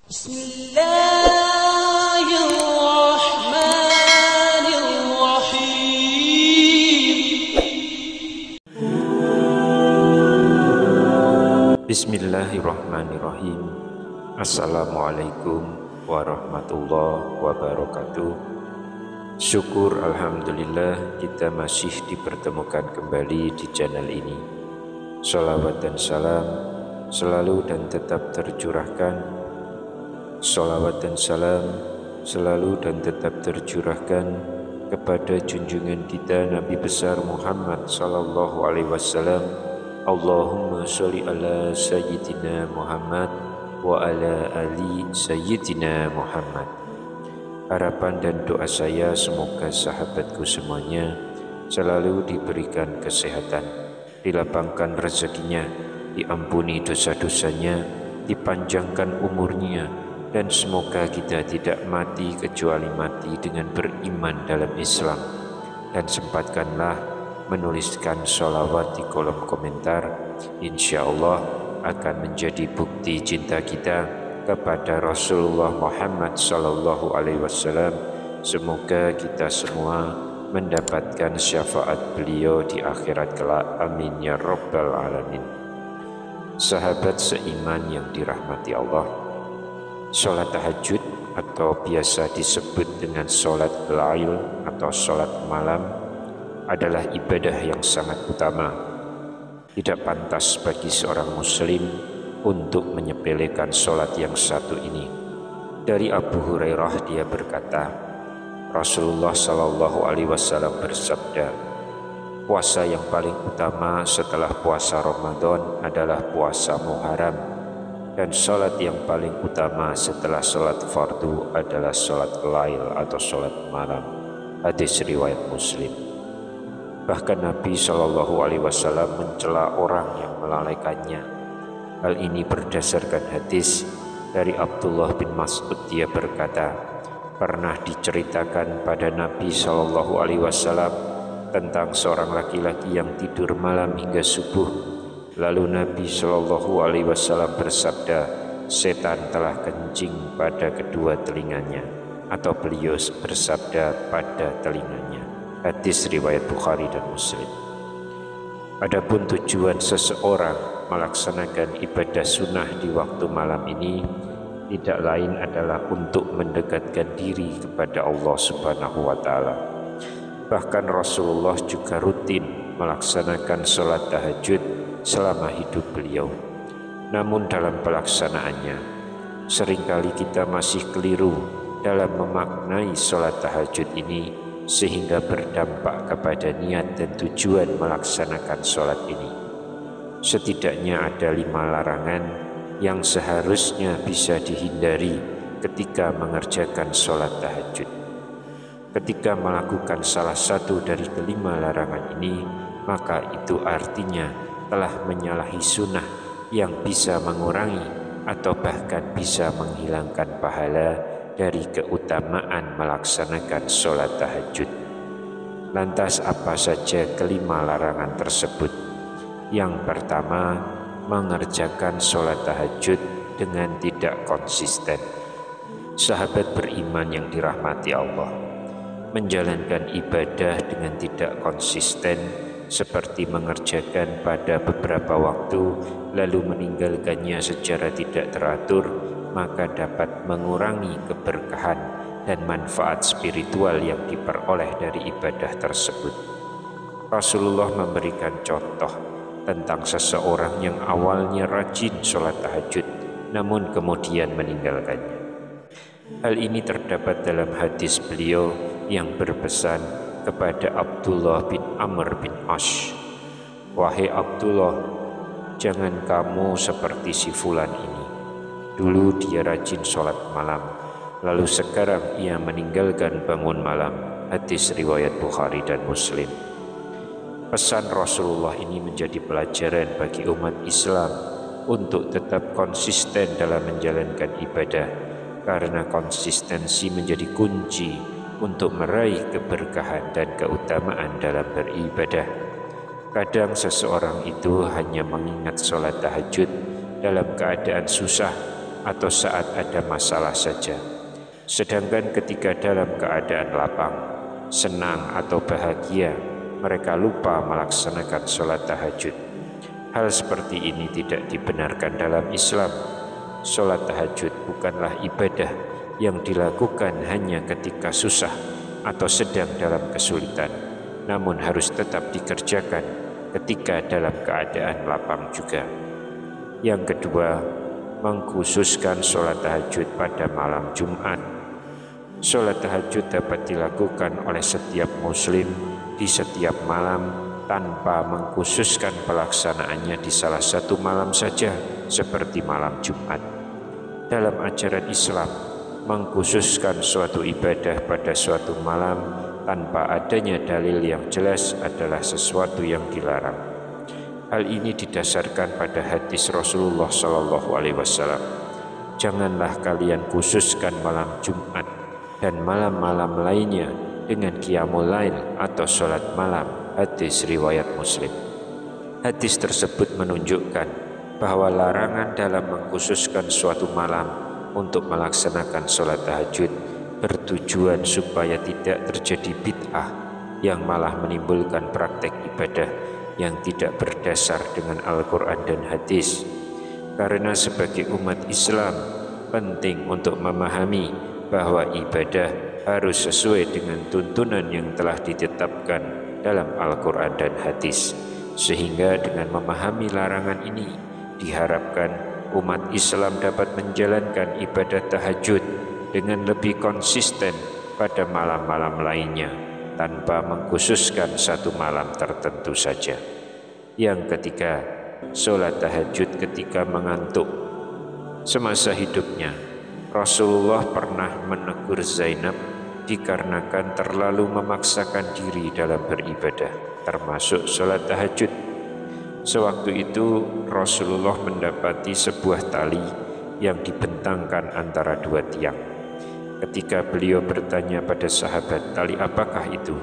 Bismillahirrahmanirrahim. Bismillahirrahmanirrahim. Assalamualaikum warahmatullahi wabarakatuh. Syukur alhamdulillah kita masih dipertemukan kembali di channel ini. Sholawat dan salam selalu dan tetap tercurahkan. Sholawat dan salam selalu dan tetap tercurahkan kepada junjungan kita Nabi besar Muhammad sallallahu alaihi wasallam. Allahumma sholli ala sayyidina Muhammad wa ala ali sayyidina Muhammad. Harapan dan doa saya semoga sahabatku semuanya selalu diberikan kesehatan, dilapangkan rezekinya, diampuni dosa-dosanya, dipanjangkan umurnya, dan semoga kita tidak mati kecuali mati dengan beriman dalam Islam. Dan sempatkanlah menuliskan sholawat di kolom komentar. Insya Allah akan menjadi bukti cinta kita kepada Rasulullah Muhammad sallallahu alaihi wasallam. Semoga kita semua mendapatkan syafaat beliau di akhirat kelak. Amin ya rabbal alamin. Sahabat seiman yang dirahmati Allah, sholat tahajud atau biasa disebut dengan sholat lail atau sholat malam adalah ibadah yang sangat utama. Tidak pantas bagi seorang muslim untuk menyepelekan sholat yang satu ini. Dari Abu Hurairah dia berkata, Rasulullah sallallahu alaihi wasallam bersabda, puasa yang paling utama setelah puasa Ramadan adalah puasa Muharram, dan sholat yang paling utama setelah sholat fardu adalah sholat lail atau sholat malam. Hadis riwayat Muslim. Bahkan Nabi sallallahu alaihi wasallam mencela orang yang melalaikannya. Hal ini berdasarkan hadis dari Abdullah bin Mas'ud. Dia berkata, pernah diceritakan pada Nabi sallallahu alaihi wasallam tentang seorang laki-laki yang tidur malam hingga subuh. Lalu Nabi sallallahu alaihi wasallam bersabda, setan telah kencing pada kedua telinganya, atau beliau bersabda pada telinganya. Hadis riwayat Bukhari dan Muslim. Adapun tujuan seseorang melaksanakan ibadah sunnah di waktu malam ini tidak lain adalah untuk mendekatkan diri kepada Allah Subhanahu wa taala. Bahkan Rasulullah juga rutin melaksanakan sholat tahajud selama hidup beliau. Namun dalam pelaksanaannya, seringkali kita masih keliru dalam memaknai sholat tahajud ini sehingga berdampak kepada niat dan tujuan melaksanakan sholat ini. Setidaknya ada 5 larangan yang seharusnya bisa dihindari ketika mengerjakan sholat tahajud. Ketika melakukan salah satu dari kelima larangan ini, maka itu artinya telah menyalahi sunnah yang bisa mengurangi atau bahkan bisa menghilangkan pahala dari keutamaan melaksanakan sholat tahajud. Lantas apa saja kelima larangan tersebut? Yang pertama, mengerjakan sholat tahajud dengan tidak konsisten. Sahabat beriman yang dirahmati Allah, menjalankan ibadah dengan tidak konsisten seperti mengerjakan pada beberapa waktu lalu meninggalkannya secara tidak teratur, maka dapat mengurangi keberkahan dan manfaat spiritual yang diperoleh dari ibadah tersebut. Rasulullah memberikan contoh tentang seseorang yang awalnya rajin sholat tahajud namun kemudian meninggalkannya. Hal ini terdapat dalam hadis beliau yang berpesan kepada Abdullah bin Amr bin Ash, wahai Abdullah, jangan kamu seperti si fulan ini. Dulu dia rajin sholat malam, lalu sekarang ia meninggalkan bangun malam. Hadis riwayat Bukhari dan Muslim. Pesan Rasulullah ini menjadi pelajaran bagi umat Islam untuk tetap konsisten dalam menjalankan ibadah, karena konsistensi menjadi kunci untuk meraih keberkahan dan keutamaan dalam beribadah. Kadang seseorang itu hanya mengingat sholat tahajud dalam keadaan susah atau saat ada masalah saja. Sedangkan ketika dalam keadaan lapang, senang atau bahagia, mereka lupa melaksanakan sholat tahajud. Hal seperti ini tidak dibenarkan dalam Islam. Sholat tahajud bukanlah ibadah yang dilakukan hanya ketika susah atau sedang dalam kesulitan, namun harus tetap dikerjakan ketika dalam keadaan lapang juga. Yang kedua, mengkhususkan sholat tahajud pada malam Jumat. Sholat tahajud dapat dilakukan oleh setiap muslim di setiap malam tanpa mengkhususkan pelaksanaannya di salah satu malam saja, seperti malam Jumat. Dalam ajaran Islam, mengkhususkan suatu ibadah pada suatu malam tanpa adanya dalil yang jelas adalah sesuatu yang dilarang. Hal ini didasarkan pada hadis Rasulullah SAW. Janganlah kalian khususkan malam Jumat dan malam-malam lainnya dengan qiyamul lail atau sholat malam. Hadis riwayat Muslim. Hadis tersebut menunjukkan bahwa larangan dalam mengkhususkan suatu malam untuk melaksanakan sholat tahajud bertujuan supaya tidak terjadi bid'ah yang malah menimbulkan praktek ibadah yang tidak berdasar dengan Al-Quran dan hadis. Karena sebagai umat Islam penting untuk memahami bahwa ibadah harus sesuai dengan tuntunan yang telah ditetapkan dalam Al-Quran dan hadis. Sehingga dengan memahami larangan ini, diharapkan umat Islam dapat menjalankan ibadah tahajud dengan lebih konsisten pada malam-malam lainnya, tanpa mengkhususkan satu malam tertentu saja. Yang ketiga, sholat tahajud ketika mengantuk. Semasa hidupnya, Rasulullah pernah menegur Zainab dikarenakan terlalu memaksakan diri dalam beribadah, termasuk sholat tahajud. Sewaktu itu Rasulullah mendapati sebuah tali yang dibentangkan antara dua tiang. Ketika beliau bertanya pada sahabat, "Tali apakah itu?"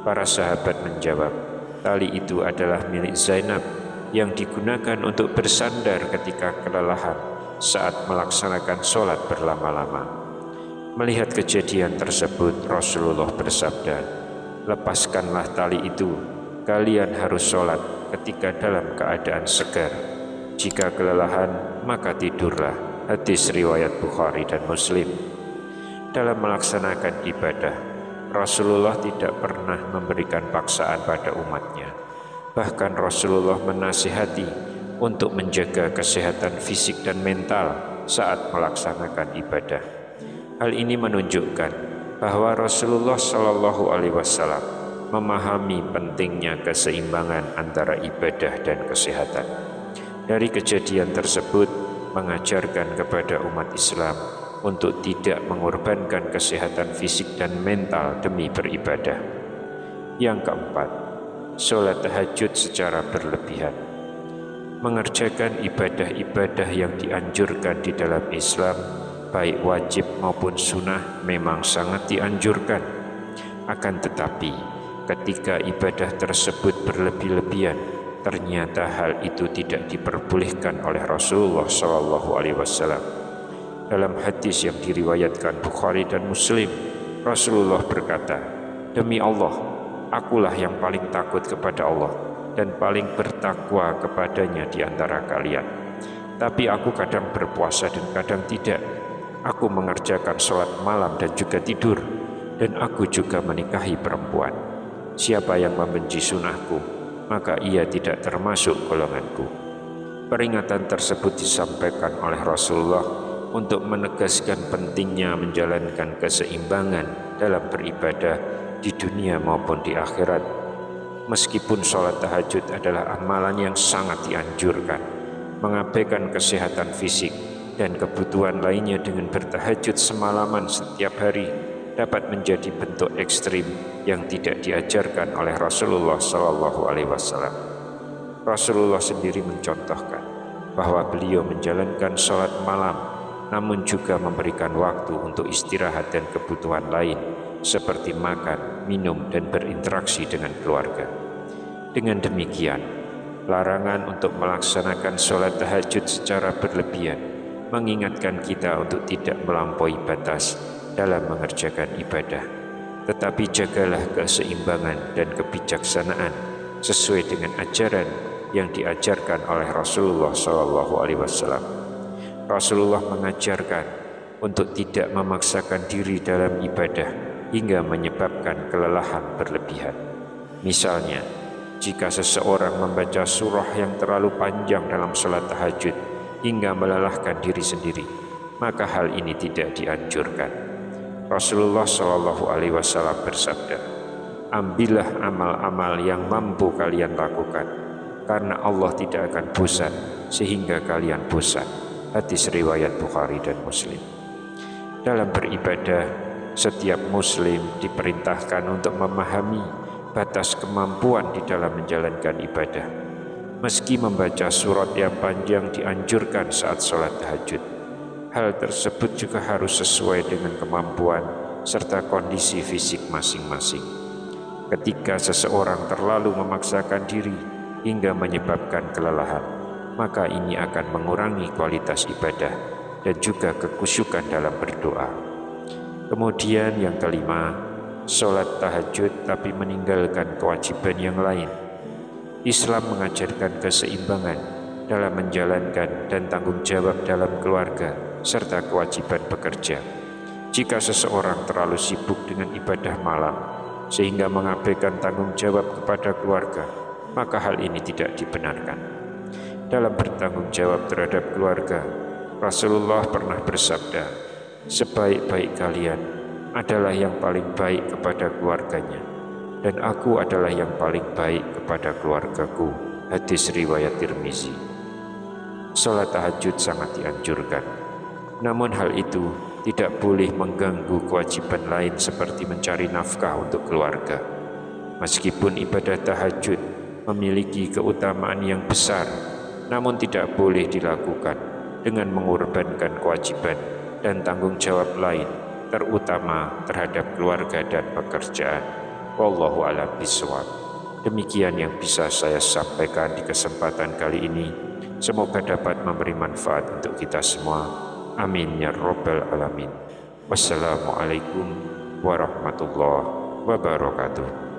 Para sahabat menjawab, "Tali itu adalah milik Zainab yang digunakan untuk bersandar ketika kelelahan saat melaksanakan sholat berlama-lama." Melihat kejadian tersebut, Rasulullah bersabda, "Lepaskanlah tali itu, kalian harus sholat ketika dalam keadaan segar. Jika kelelahan, maka tidurlah." Hadis riwayat Bukhari dan Muslim. Dalam melaksanakan ibadah, Rasulullah tidak pernah memberikan paksaan pada umatnya. Bahkan Rasulullah menasihati untuk menjaga kesehatan fisik dan mental saat melaksanakan ibadah. Hal ini menunjukkan bahwa Rasulullah SAW memahami pentingnya keseimbangan antara ibadah dan kesehatan. Dari kejadian tersebut mengajarkan kepada umat Islam untuk tidak mengorbankan kesehatan fisik dan mental demi beribadah. Yang keempat, sholat tahajud secara berlebihan. Mengerjakan ibadah-ibadah yang dianjurkan di dalam Islam, baik wajib maupun sunnah, memang sangat dianjurkan. Akan tetapi, ketika ibadah tersebut berlebih-lebihan, ternyata hal itu tidak diperbolehkan oleh Rasulullah SAW. Dalam hadis yang diriwayatkan Bukhari dan Muslim, Rasulullah berkata, "Demi Allah, akulah yang paling takut kepada Allah dan paling bertakwa kepadanya di antara kalian. Tapi aku kadang berpuasa dan kadang tidak. Aku mengerjakan sholat malam dan juga tidur, dan aku juga menikahi perempuan. Siapa yang membenci sunnahku, maka ia tidak termasuk golonganku." Peringatan tersebut disampaikan oleh Rasulullah untuk menegaskan pentingnya menjalankan keseimbangan dalam beribadah di dunia maupun di akhirat. Meskipun sholat tahajud adalah amalan yang sangat dianjurkan, mengabaikan kesehatan fisik dan kebutuhan lainnya dengan bertahajud semalaman setiap hari dapat menjadi bentuk ekstrim yang tidak diajarkan oleh Rasulullah SAW. Rasulullah sendiri mencontohkan bahwa beliau menjalankan sholat malam, namun juga memberikan waktu untuk istirahat dan kebutuhan lain seperti makan, minum, dan berinteraksi dengan keluarga. Dengan demikian, larangan untuk melaksanakan sholat tahajud secara berlebihan mengingatkan kita untuk tidak melampaui batas dalam mengerjakan ibadah. Tetapi jagalah keseimbangan dan kebijaksanaan sesuai dengan ajaran yang diajarkan oleh Rasulullah SAW. Rasulullah mengajarkan untuk tidak memaksakan diri dalam ibadah hingga menyebabkan kelelahan berlebihan. Misalnya, jika seseorang membaca surah yang terlalu panjang dalam sholat tahajud hingga melelahkan diri sendiri, maka hal ini tidak dianjurkan. Rasulullah SAW bersabda, ambillah amal-amal yang mampu kalian lakukan, karena Allah tidak akan bosan sehingga kalian bosan. Hadis riwayat Bukhari dan Muslim. Dalam beribadah, setiap muslim diperintahkan untuk memahami batas kemampuan di dalam menjalankan ibadah. Meski membaca surat yang panjang dianjurkan saat sholat tahajud, hal tersebut juga harus sesuai dengan kemampuan serta kondisi fisik masing-masing. Ketika seseorang terlalu memaksakan diri hingga menyebabkan kelelahan, maka ini akan mengurangi kualitas ibadah dan juga kekhusyukan dalam berdoa. Kemudian yang kelima, sholat tahajud tapi meninggalkan kewajiban yang lain. Islam mengajarkan keseimbangan dalam menjalankan dan tanggung jawab dalam keluarga serta kewajiban bekerja. Jika seseorang terlalu sibuk dengan ibadah malam sehingga mengabaikan tanggung jawab kepada keluarga, maka hal ini tidak dibenarkan. Dalam bertanggung jawab terhadap keluarga, Rasulullah pernah bersabda, sebaik-baik kalian adalah yang paling baik kepada keluarganya, dan aku adalah yang paling baik kepada keluargaku. Hadis riwayat Tirmizi. Salat tahajud sangat dianjurkan, namun hal itu tidak boleh mengganggu kewajiban lain seperti mencari nafkah untuk keluarga. Meskipun ibadah tahajud memiliki keutamaan yang besar, namun tidak boleh dilakukan dengan mengorbankan kewajiban dan tanggung jawab lain, terutama terhadap keluarga dan pekerjaan. Wallahu a'lam bishawab. Demikian yang bisa saya sampaikan di kesempatan kali ini. Semoga dapat memberi manfaat untuk kita semua. Amin ya rabbal alamin. Wassalamualaikum warahmatullahi wabarakatuh.